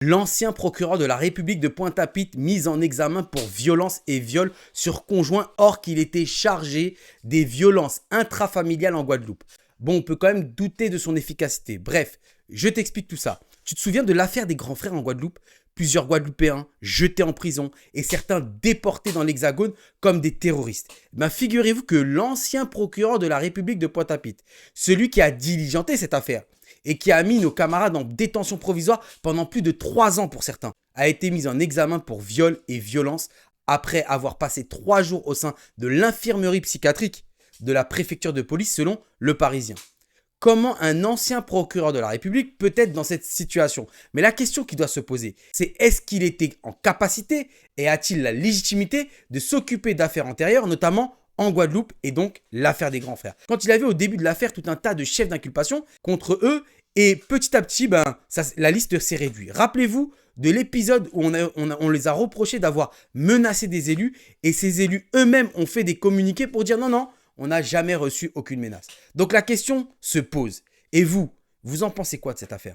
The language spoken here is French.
L'ancien procureur de la République de Pointe-à-Pitre mis en examen pour violence et viol sur conjoint or qu'il était chargé des violences intrafamiliales en Guadeloupe. Bon, on peut quand même douter de son efficacité. Bref, je t'explique tout ça. Tu te souviens de l'affaire des grands frères en Guadeloupe? Plusieurs Guadeloupéens jetés en prison et certains déportés dans l'Hexagone comme des terroristes. Figurez-vous que l'ancien procureur de la République de Pointe-à-Pitre, celui qui a diligenté cette affaire, et qui a mis nos camarades en détention provisoire pendant plus de 3 ans pour certains, a été mis en examen pour viol et violence après avoir passé 3 jours au sein de l'infirmerie psychiatrique de la préfecture de police selon Le Parisien. Comment un ancien procureur de la République peut être dans cette situation? Mais la question qui doit se poser, c'est est-ce qu'il était en capacité et a-t-il la légitimité de s'occuper d'affaires antérieures, notamment en Guadeloupe et donc l'affaire des grands frères. Quand il avait au début de l'affaire tout un tas de chefs d'inculpation contre eux et petit à petit, la liste s'est réduite. Rappelez-vous de l'épisode où on les a reprochés d'avoir menacé des élus et ces élus eux-mêmes ont fait des communiqués pour dire non, on n'a jamais reçu aucune menace. Donc la question se pose. Et vous en pensez quoi de cette affaire?